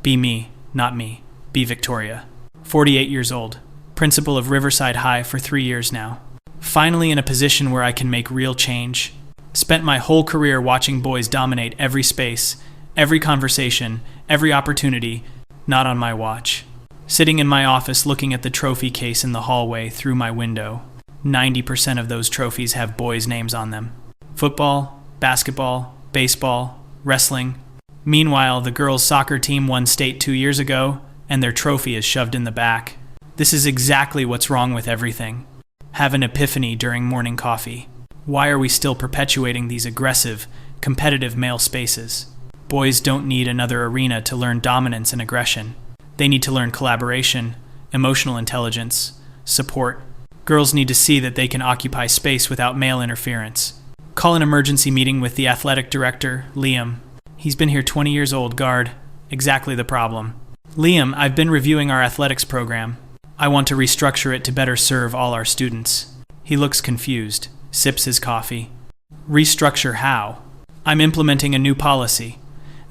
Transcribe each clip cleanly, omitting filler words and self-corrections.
Be me, not me. Be Victoria. 48 years old. Principal of Riverside High for 3 years now. Finally in a position where I can make real change. Spent my whole career watching boys dominate every space, every conversation, every opportunity, not on my watch. Sitting in my office looking at the trophy case in the hallway through my window. 90% of those trophies have boys' names on them. Football, basketball, baseball, wrestling. Meanwhile, the girls' soccer team won state 2 years ago, and their trophy is shoved in the back. This is exactly what's wrong with everything. Have an epiphany during morning coffee. Why are we still perpetuating these aggressive, competitive male spaces? Boys don't need another arena to learn dominance and aggression. They need to learn collaboration, emotional intelligence, support. Girls need to see that they can occupy space without male interference. Call an emergency meeting with the athletic director, Liam. He's been here 20 years old, guard. Exactly the problem. Liam, I've been reviewing our athletics program. I want to restructure it to better serve all our students. He looks confused, sips his coffee. Restructure how? I'm implementing a new policy.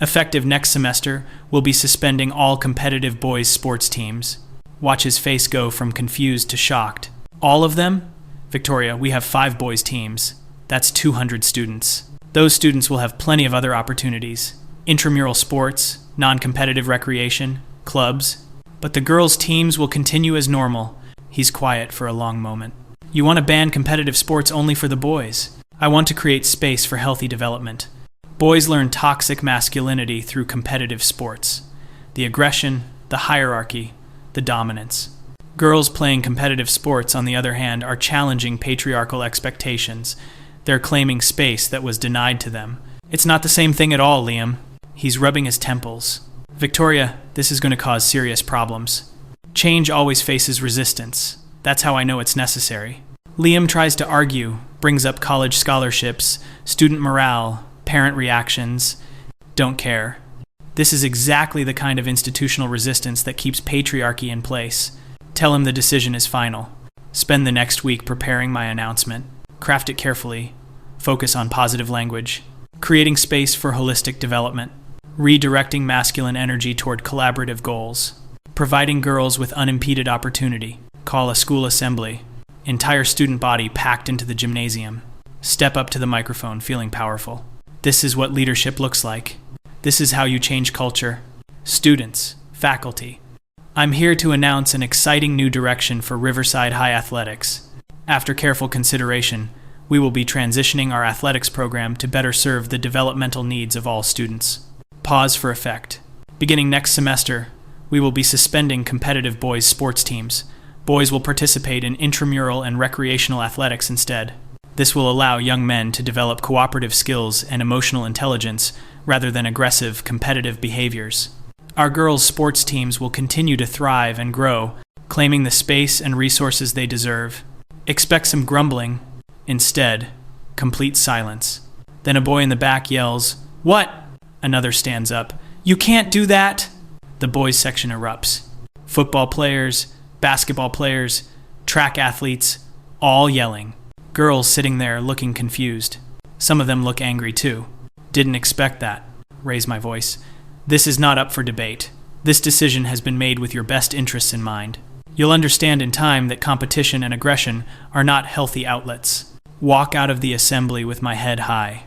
Effective next semester, we'll be suspending all competitive boys' sports teams. Watch his face go from confused to shocked. All of them? Victoria, we have 5 boys' teams. That's 200 students. Those students will have plenty of other opportunities. Intramural sports, non-competitive recreation, clubs. But the girls' teams will continue as normal. He's quiet for a long moment. You want to ban competitive sports only for the boys. I want to create space for healthy development. Boys learn toxic masculinity through competitive sports. The aggression, the hierarchy, the dominance. Girls playing competitive sports, on the other hand, are challenging patriarchal expectations. They're claiming space that was denied to them. It's not the same thing at all, Liam. He's rubbing his temples. Victoria, this is going to cause serious problems. Change always faces resistance. That's how I know it's necessary. Liam tries to argue, brings up college scholarships, student morale, parent reactions. Don't care. This is exactly the kind of institutional resistance that keeps patriarchy in place. Tell him the decision is final. Spend the next week preparing my announcement. Craft it carefully. Focus on positive language. Creating space for holistic development. Redirecting masculine energy toward collaborative goals. Providing girls with unimpeded opportunity. Call a school assembly. Entire student body packed into the gymnasium. Step up to the microphone feeling powerful. This is what leadership looks like. This is how you change culture. Students, faculty. I'm here to announce an exciting new direction for Riverside High Athletics. After careful consideration, we will be transitioning our athletics program to better serve the developmental needs of all students. Pause for effect. Beginning next semester, we will be suspending competitive boys' sports teams. Boys will participate in intramural and recreational athletics instead. This will allow young men to develop cooperative skills and emotional intelligence rather than aggressive, competitive behaviors. Our girls' sports teams will continue to thrive and grow, claiming the space and resources they deserve. Expect some grumbling. Instead, complete silence. Then a boy in the back yells, "What?" Another stands up. "You can't do that!" The boys' section erupts. Football players, basketball players, track athletes, all yelling. Girls sitting there looking confused. Some of them look angry too. Didn't expect that. Raise my voice. This is not up for debate. This decision has been made with your best interests in mind. You'll understand in time that competition and aggression are not healthy outlets. Walk out of the assembly with my head high.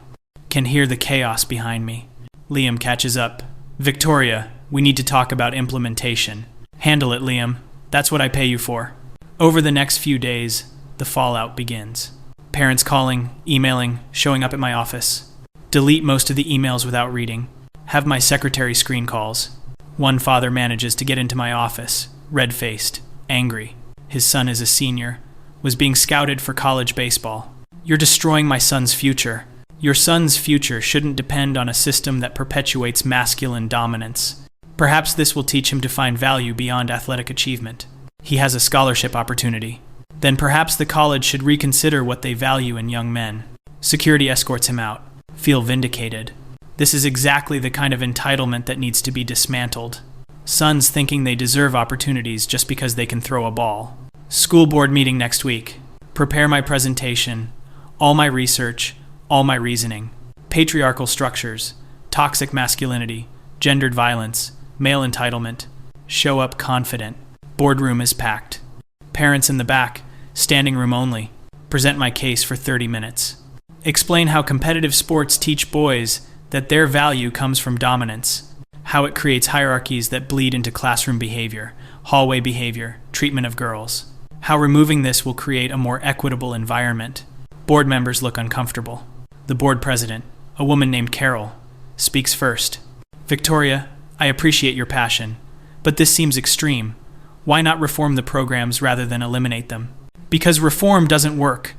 Can hear the chaos behind me. Liam catches up. Victoria, we need to talk about implementation. Handle it, Liam. That's what I pay you for. Over the next few days, the fallout begins. Parents calling, emailing, showing up at my office. Delete most of the emails without reading. Have my secretary screen calls. One father manages to get into my office, red-faced, angry. His son is a senior, was being scouted for college baseball. You're destroying my son's future. Your son's future shouldn't depend on a system that perpetuates masculine dominance. Perhaps this will teach him to find value beyond athletic achievement. He has a scholarship opportunity. Then perhaps the college should reconsider what they value in young men. Security escorts him out. Feel vindicated. This is exactly the kind of entitlement that needs to be dismantled. Sons thinking they deserve opportunities just because they can throw a ball. School board meeting next week. Prepare my presentation, all my research, all my reasoning. Patriarchal structures, toxic masculinity, gendered violence, Male entitlement. Show up confident. Boardroom is packed. Parents in the back. Standing room only. Present my case for 30 minutes. Explain how competitive sports teach boys that their value comes from dominance. How it creates hierarchies that bleed into classroom behavior, hallway behavior, treatment of girls. How removing this will create a more equitable environment. Board members look uncomfortable. The board president, a woman named Carol, speaks first. Victoria, I appreciate your passion, but this seems extreme. Why not reform the programs rather than eliminate them? Because reform doesn't work.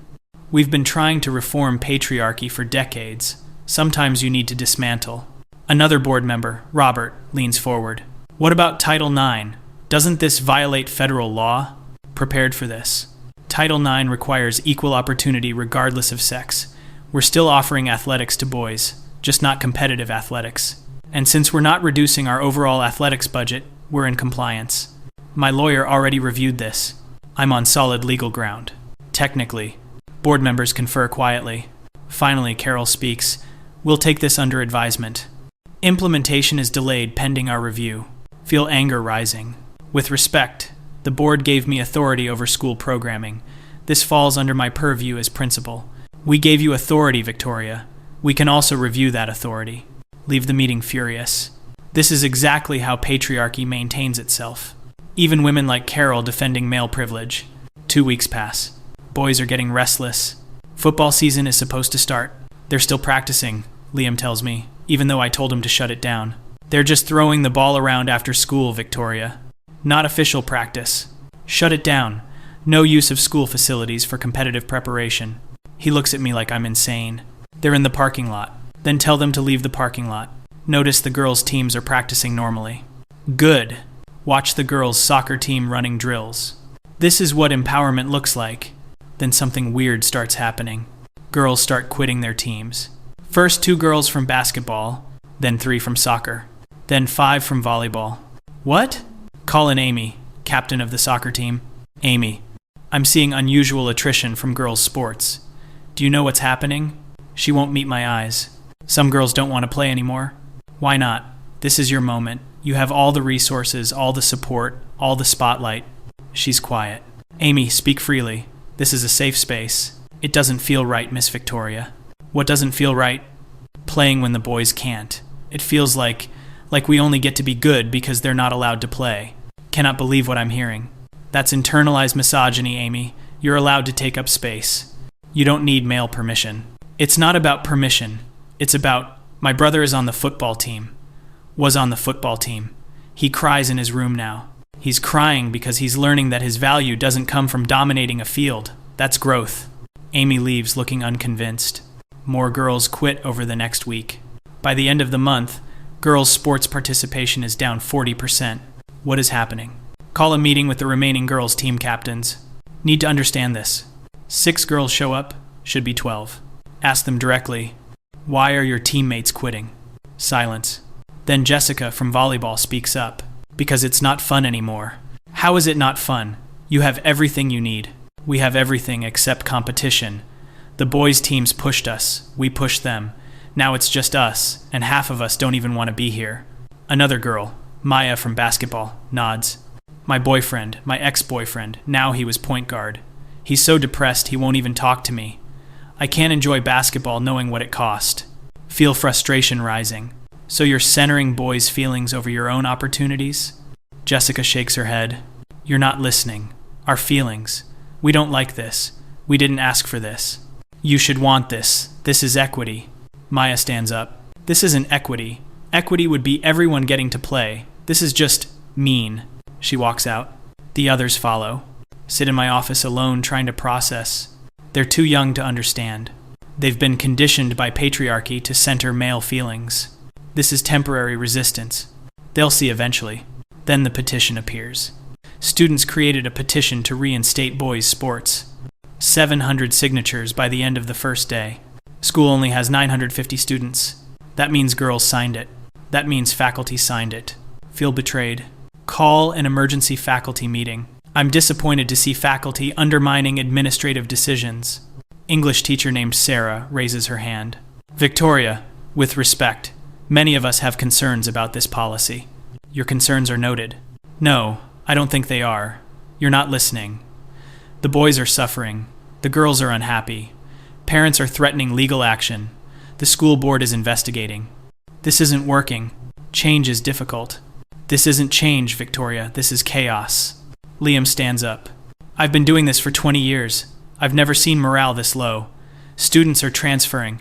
We've been trying to reform patriarchy for decades. Sometimes you need to dismantle. Another board member, Robert, leans forward. What about Title IX? Doesn't this violate federal law? Prepared for this. Title IX requires equal opportunity regardless of sex. We're still offering athletics to boys, just not competitive athletics. And since we're not reducing our overall athletics budget, we're in compliance. My lawyer already reviewed this. I'm on solid legal ground. Technically. Board members confer quietly. Finally, Carol speaks. We'll take this under advisement. Implementation is delayed pending our review. Feel anger rising. With respect, the board gave me authority over school programming. This falls under my purview as principal. We gave you authority, Victoria. We can also review that authority. Leave the meeting furious. This is exactly how patriarchy maintains itself. Even women like Carol defending male privilege. 2 weeks pass. Boys are getting restless. Football season is supposed to start. They're still practicing, Liam tells me, even though I told him to shut it down. They're just throwing the ball around after school, Victoria. Not official practice. Shut it down. No use of school facilities for competitive preparation. He looks at me like I'm insane. They're in the parking lot. Then tell them to leave the parking lot. Notice the girls' teams are practicing normally. Good. Watch the girls' soccer team running drills. This is what empowerment looks like. Then something weird starts happening. Girls start quitting their teams. First 2 girls from basketball, then 3 from soccer, then 5 from volleyball. What? Call in Amy, captain of the soccer team. Amy, I'm seeing unusual attrition from girls' sports. Do you know what's happening? She won't meet my eyes. Some girls don't want to play anymore. Why not? This is your moment. You have all the resources, all the support, all the spotlight. She's quiet. Amy, speak freely. This is a safe space. It doesn't feel right, Miss Victoria. What doesn't feel right? Playing when the boys can't. It feels like we only get to be good because they're not allowed to play. Cannot believe what I'm hearing. That's internalized misogyny, Amy. You're allowed to take up space. You don't need male permission. It's not about permission. It's about, my brother is on the football team. Was on the football team. He cries in his room now. He's crying because he's learning that his value doesn't come from dominating a field. That's growth. Amy leaves looking unconvinced. More girls quit over the next week. By the end of the month, girls' sports participation is down 40%. What is happening? Call a meeting with the remaining girls' team captains. Need to understand this. 6 girls show up, should be 12. Ask them directly, why are your teammates quitting? Silence. Then Jessica from volleyball speaks up. Because it's not fun anymore. How is it not fun? You have everything you need. We have everything except competition. The boys' teams pushed us. We pushed them. Now it's just us, and half of us don't even want to be here. Another girl, Maya from basketball, nods. My boyfriend, my ex-boyfriend, now he was point guard. He's so depressed he won't even talk to me. I can't enjoy basketball knowing what it cost. Feel frustration rising. So you're centering boys' feelings over your own opportunities? Jessica shakes her head. You're not listening. Our feelings. We don't like this. We didn't ask for this. You should want this. This is equity. Maya stands up. This isn't equity. Equity would be everyone getting to play. This is just mean. She walks out. The others follow. Sit in my office alone trying to process. They're too young to understand. They've been conditioned by patriarchy to center male feelings. This is temporary resistance. They'll see eventually. Then the petition appears. Students created a petition to reinstate boys' sports. 700 signatures by the end of the first day. School only has 950 students. That means girls signed it. That means faculty signed it. Feel betrayed. Call an emergency faculty meeting. I'm disappointed to see faculty undermining administrative decisions. English teacher named Sarah raises her hand. Victoria, with respect, many of us have concerns about this policy. Your concerns are noted. No, I don't think they are. You're not listening. The boys are suffering. The girls are unhappy. Parents are threatening legal action. The school board is investigating. This isn't working. Change is difficult. This isn't change, Victoria. This is chaos. Liam stands up. I've been doing this for 20 years. I've never seen morale this low. Students are transferring.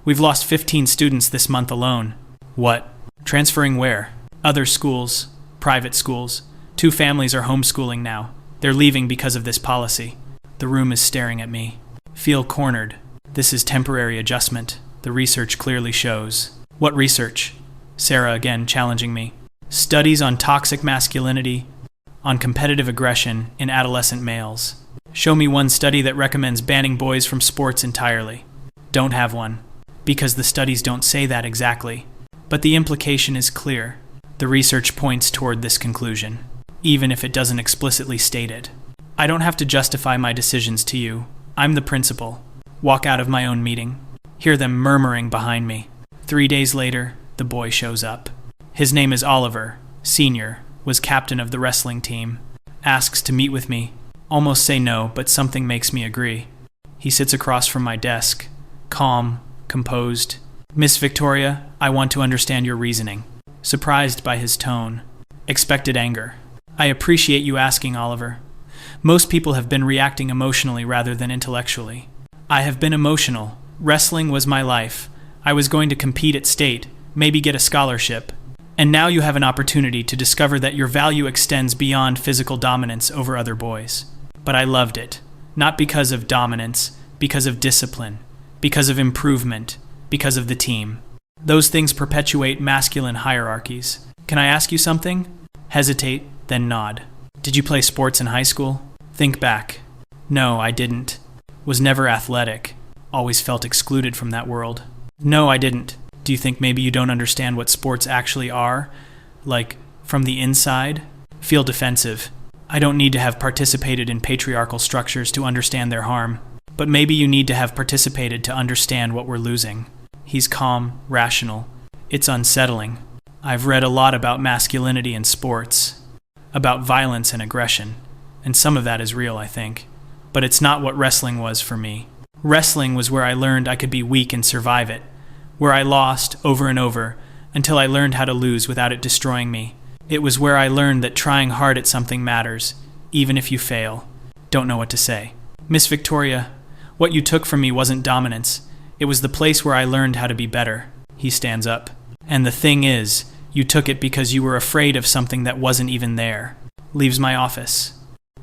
We've lost 15 students this month alone. What? Transferring where? Other schools. Private schools. 2 families are homeschooling now. They're leaving because of this policy. The room is staring at me. Feel cornered. This is temporary adjustment. The research clearly shows. What research? Sarah again challenging me. Studies on toxic masculinity, on competitive aggression in adolescent males. Show me one study that recommends banning boys from sports entirely. Don't have one. Because the studies don't say that exactly. But the implication is clear. The research points toward this conclusion, even if it doesn't explicitly state it. I don't have to justify my decisions to you. I'm the principal. Walk out of my own meeting. Hear them murmuring behind me. 3 days later, the boy shows up. His name is Oliver, senior, was captain of the wrestling team. Asks to meet with me. Almost say no, but something makes me agree. He sits across from my desk, calm, composed. Miss Victoria, I want to understand your reasoning. Surprised by his tone. Expected anger. I appreciate you asking, Oliver. Most people have been reacting emotionally rather than intellectually. I have been emotional. Wrestling was my life. I was going to compete at state, maybe get a scholarship. And now you have an opportunity to discover that your value extends beyond physical dominance over other boys. But I loved it. Not because of dominance, because of discipline, because of improvement, because of the team. Those things perpetuate masculine hierarchies. Can I ask you something? Hesitate, then nod. Did you play sports in high school? Think back. No, I didn't. Was never athletic. Always felt excluded from that world. No, I didn't. Do you think maybe you don't understand what sports actually are? Like, from the inside? Feel defensive. I don't need to have participated in patriarchal structures to understand their harm. But maybe you need to have participated to understand what we're losing. He's calm, rational. It's unsettling. I've read a lot about masculinity in sports, about violence and aggression, and some of that is real, I think. But it's not what wrestling was for me. Wrestling was where I learned I could be weak and survive it, where I lost over and over until I learned how to lose without it destroying me. It was where I learned that trying hard at something matters, even if you fail. Don't know what to say. Miss Victoria, what you took from me wasn't dominance. It was the place where I learned how to be better. He stands up. And the thing is, you took it because you were afraid of something that wasn't even there. Leaves my office.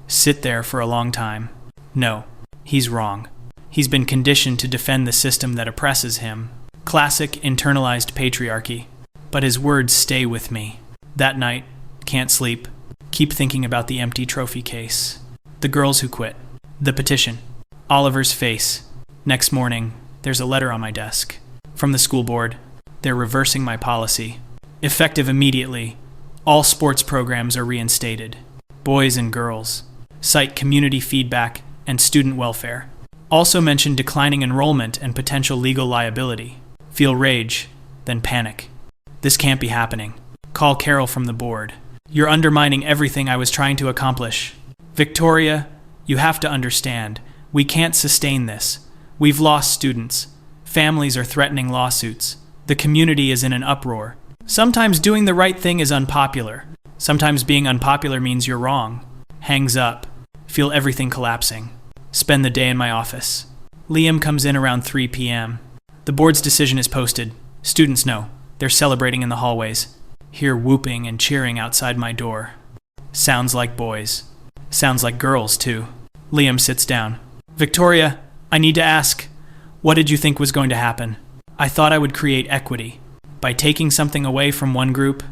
Sit there for a long time. No, he's wrong. He's been conditioned to defend the system that oppresses him. Classic internalized patriarchy. But his words stay with me. That night, can't sleep. Keep thinking about the empty trophy case. The girls who quit. The petition. Oliver's face. Next morning, there's a letter on my desk. From the school board. They're reversing my policy. Effective immediately. All sports programs are reinstated. Boys and girls. Cite community feedback and student welfare. Also mention declining enrollment and potential legal liability. Feel rage, then panic. This can't be happening. Call Carol from the board. You're undermining everything I was trying to accomplish. Victoria, you have to understand. We can't sustain this. We've lost students. Families are threatening lawsuits. The community is in an uproar. Sometimes doing the right thing is unpopular. Sometimes being unpopular means you're wrong. Hangs up. Feel everything collapsing. Spend the day in my office. Liam comes in around 3 p.m. The board's decision is posted. Students know. They're celebrating in the hallways. Hear whooping and cheering outside my door. Sounds like boys. Sounds like girls, too. Liam sits down. Victoria, I need to ask, what did you think was going to happen? I thought I would create equity. By taking something away from one group,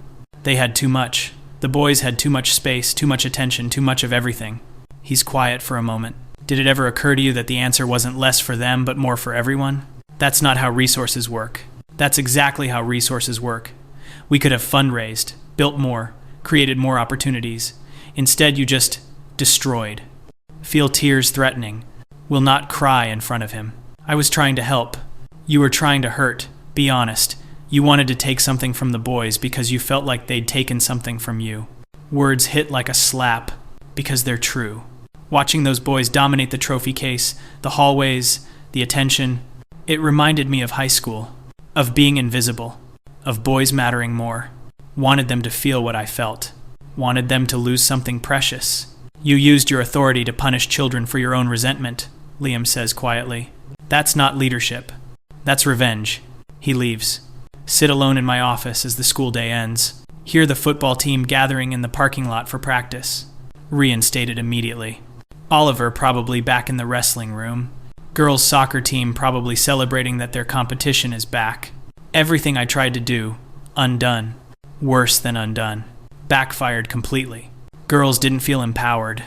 they had too much. The boys had too much space, too much attention, too much of everything. He's quiet for a moment. Did it ever occur to you that the answer wasn't less for them, but more for everyone? That's not how resources work. That's exactly how resources work. We could have fundraised, built more, created more opportunities. Instead, you just destroyed. Feel tears threatening. Will not cry in front of him. I was trying to help. You were trying to hurt. Be honest. You wanted to take something from the boys because you felt like they'd taken something from you. Words hit like a slap because they're true. Watching those boys dominate the trophy case, the hallways, the attention, it reminded me of high school, of being invisible, of boys mattering more. Wanted them to feel what I felt. Wanted them to lose something precious. You used your authority to punish children for your own resentment, Liam says quietly. That's not leadership. That's revenge. He leaves. Sit alone in my office as the school day ends. Hear the football team gathering in the parking lot for practice. Reinstated immediately. Oliver probably back in the wrestling room. Girls' soccer team probably celebrating that their competition is back. Everything I tried to do, undone. Worse than undone. Backfired completely. Girls didn't feel empowered.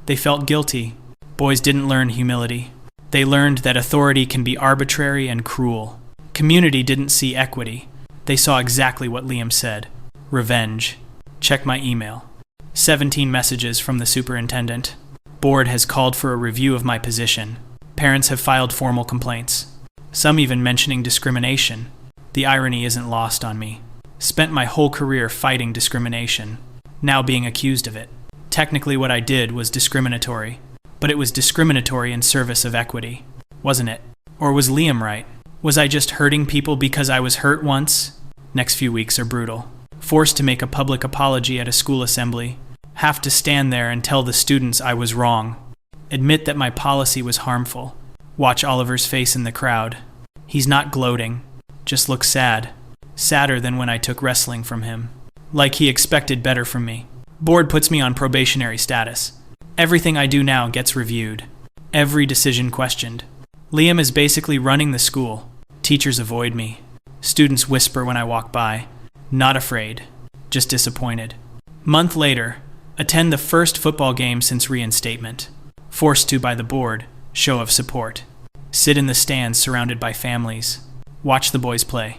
They felt guilty. Boys didn't learn humility. They learned that authority can be arbitrary and cruel. Community didn't see equity. They saw exactly what Liam said. Revenge. Check my email. 17 messages from the superintendent. Board has called for a review of my position. Parents have filed formal complaints. Some even mentioning discrimination. The irony isn't lost on me. Spent my whole career fighting discrimination. Now being accused of it. Technically what I did was discriminatory. But it was discriminatory in service of equity. Wasn't it? Or was Liam right? Was I just hurting people because I was hurt once? Next few weeks are brutal. Forced to make a public apology at a school assembly. Have to stand there and tell the students I was wrong. Admit that my policy was harmful. Watch Oliver's face in the crowd. He's not gloating. Just looks sad. Sadder than when I took wrestling from him. Like he expected better from me. Board puts me on probationary status. Everything I do now gets reviewed. Every decision questioned. Liam is basically running the school. Teachers avoid me. Students whisper when I walk by. Not afraid. Just disappointed. Month later, attend the first football game since reinstatement. Forced to by the board. Show of support. Sit in the stands surrounded by families. Watch the boys play.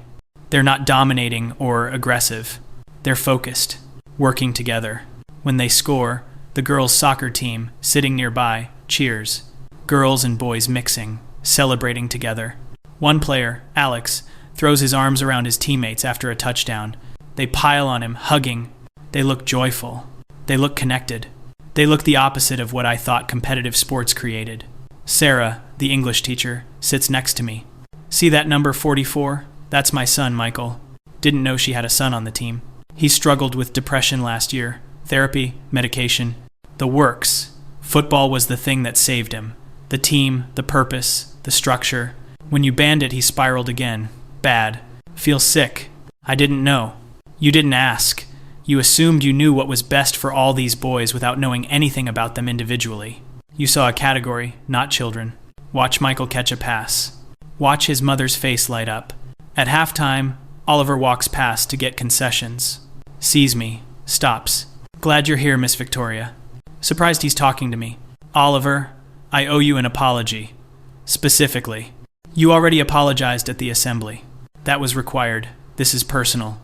They're not dominating or aggressive. They're focused, working together. When they score, the girls' soccer team, sitting nearby, cheers. Girls and boys mixing, celebrating together. One player, Alex, throws his arms around his teammates after a touchdown. They pile on him, hugging. They look joyful. They look connected. They look the opposite of what I thought competitive sports created. Sarah, the English teacher, sits next to me. See that number 44? That's my son, Michael. Didn't know she had a son on the team. He struggled with depression last year. Therapy, medication, the works. Football was the thing that saved him. The team, the purpose, the structure. When you banned it, he spiraled again. Bad. Feel sick. I didn't know. You didn't ask. You assumed you knew what was best for all these boys without knowing anything about them individually. You saw a category, not children. Watch Michael catch a pass. Watch his mother's face light up. At halftime, Oliver walks past to get concessions. Sees me. Stops. Glad you're here, Miss Victoria. Surprised he's talking to me. Oliver, I owe you an apology. Specifically. You already apologized at the assembly. That was required. This is personal.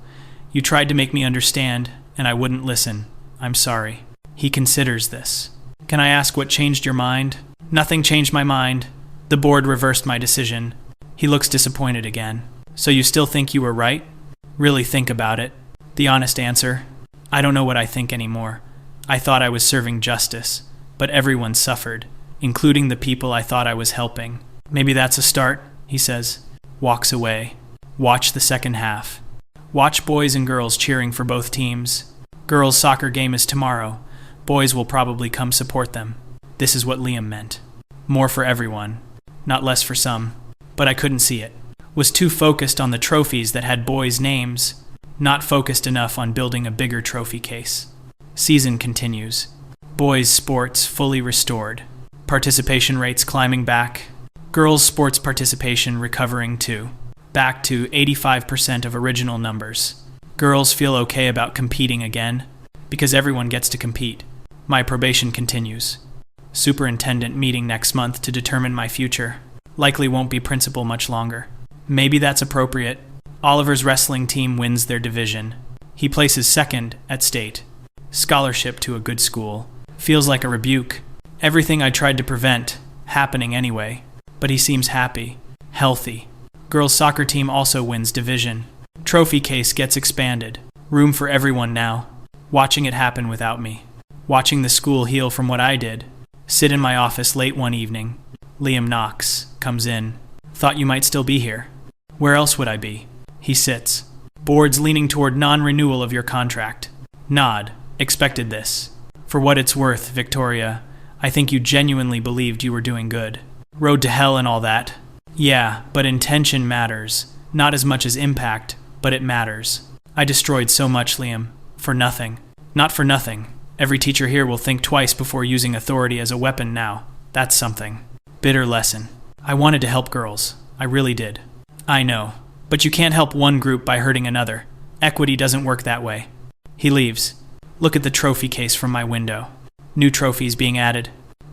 You tried to make me understand, and I wouldn't listen. I'm sorry. He considers this. Can I ask what changed your mind? Nothing changed my mind. The board reversed my decision. He looks disappointed again. So you still think you were right? Really think about it. The honest answer? I don't know what I think anymore. I thought I was serving justice, but everyone suffered, including the people I thought I was helping. Maybe that's a start, he says. Walks away. Watch the second half. Watch boys and girls cheering for both teams. Girls' soccer game is tomorrow. Boys will probably come support them. This is what Liam meant. More for everyone, not less for some. But I couldn't see it. Was too focused on the trophies that had boys' names, not focused enough on building a bigger trophy case. Season continues. Boys' sports fully restored. Participation rates climbing back. Girls' sports participation recovering too. Back to 85% of original numbers. Girls feel okay about competing again, because everyone gets to compete. My probation continues. Superintendent meeting next month to determine my future. Likely won't be principal much longer. Maybe that's appropriate. Oliver's wrestling team wins their division. He places second at state. Scholarship to a good school. Feels like a rebuke. Everything I tried to prevent, happening anyway. But he seems happy. Healthy. Girls' soccer team also wins division. Trophy case gets expanded. Room for everyone now. Watching it happen without me. Watching the school heal from what I did. Sit in my office late one evening. Liam knocks, comes in. Thought you might still be here. Where else would I be? He sits. Board's leaning toward non-renewal of your contract. Nod. Expected this. For what it's worth, Victoria, I think you genuinely believed you were doing good. Road to hell and all that. Yeah, but intention matters. Not as much as impact, but it matters. I destroyed so much, Liam. For nothing. Not for nothing. Every teacher here will think twice before using authority as a weapon now. That's something. Bitter lesson. I wanted to help girls. I really did. I know. But you can't help one group by hurting another. Equity doesn't work that way. He leaves. Look at the trophy case from my window. New trophies being added.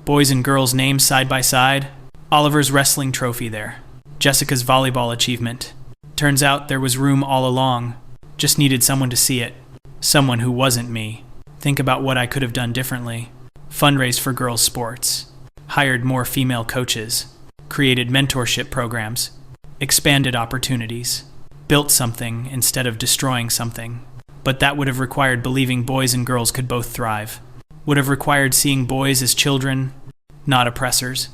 Boys and girls' names side by side. Oliver's wrestling trophy there. Jessica's volleyball achievement. Turns out there was room all along. Just needed someone to see it. Someone who wasn't me. Think about what I could have done differently. Fundraised for girls' sports. Hired more female coaches. Created mentorship programs. Expanded opportunities. Built something instead of destroying something. But that would have required believing boys and girls could both thrive. Would have required seeing boys as children, not oppressors.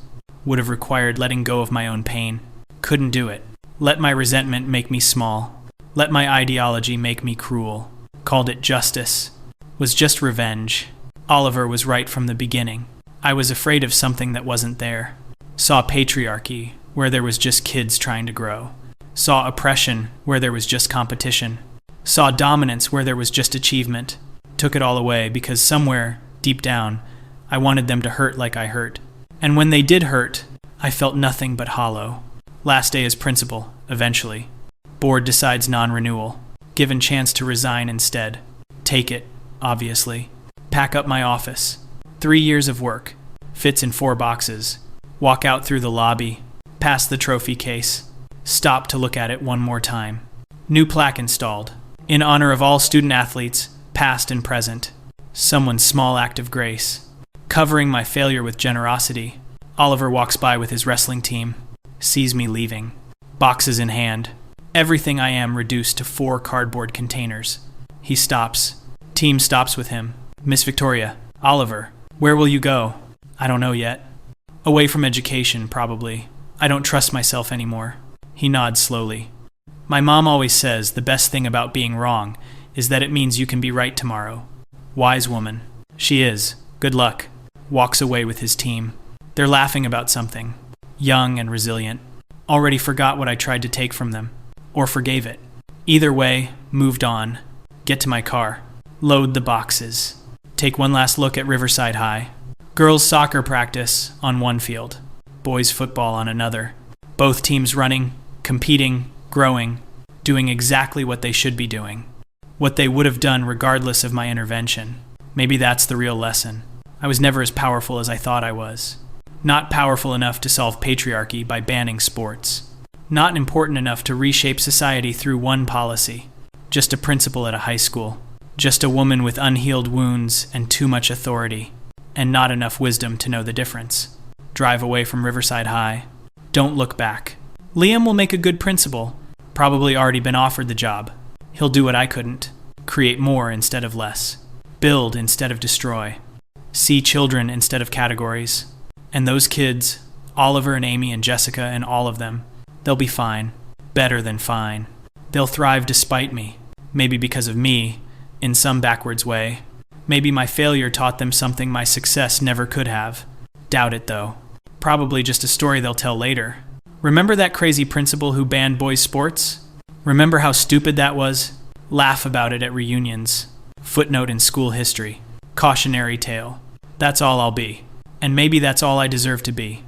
Would have required letting go of my own pain. Couldn't do it. Let my resentment make me small. Let my ideology make me cruel. Called it justice. Was just revenge. Oliver was right from the beginning. I was afraid of something that wasn't there. Saw patriarchy, where there was just kids trying to grow. Saw oppression, where there was just competition. Saw dominance, where there was just achievement. Took it all away because somewhere, deep down, I wanted them to hurt like I hurt. And when they did hurt, I felt nothing but hollow. Last day as principal, eventually. Board decides non-renewal. Given chance to resign instead. Take it. Obviously. Pack up my office. 3 years of work. Fits in 4 boxes. Walk out through the lobby. Past the trophy case. Stop to look at it one more time. New plaque installed. In honor of all student athletes, past and present. Someone's small act of grace. Covering my failure with generosity. Oliver walks by with his wrestling team. Sees me leaving. Boxes in hand. Everything I am reduced to 4 cardboard containers. He stops. Team stops with him. Miss Victoria, Oliver, where will you go? I don't know yet. Away from education, probably. I don't trust myself anymore. He nods slowly. My mom always says the best thing about being wrong is that it means you can be right tomorrow. Wise woman. She is. Good luck. Walks away with his team. They're laughing about something. Young and resilient. Already forgot what I tried to take from them. Or forgave it. Either way, moved on. Get to my car. Load the boxes. Take one last look at Riverside High. Girls' soccer practice on one field. Boys' football on another. Both teams running, competing, growing, doing exactly what they should be doing. What they would have done regardless of my intervention. Maybe that's the real lesson. I was never as powerful as I thought I was. Not powerful enough to solve patriarchy by banning sports. Not important enough to reshape society through one policy. Just a principal at a high school. Just a woman with unhealed wounds and too much authority. And not enough wisdom to know the difference. Drive away from Riverside High. Don't look back. Liam will make a good principal. Probably already been offered the job. He'll do what I couldn't. Create more instead of less. Build instead of destroy. See children instead of categories. And those kids, Oliver and Amy and Jessica and all of them, they'll be fine. Better than fine. They'll thrive despite me. Maybe because of me, in some backwards way. Maybe my failure taught them something my success never could have. Doubt it, though. Probably just a story they'll tell later. Remember that crazy principal who banned boys' sports? Remember how stupid that was? Laugh about it at reunions. Footnote in school history. Cautionary tale. That's all I'll be. And maybe that's all I deserve to be.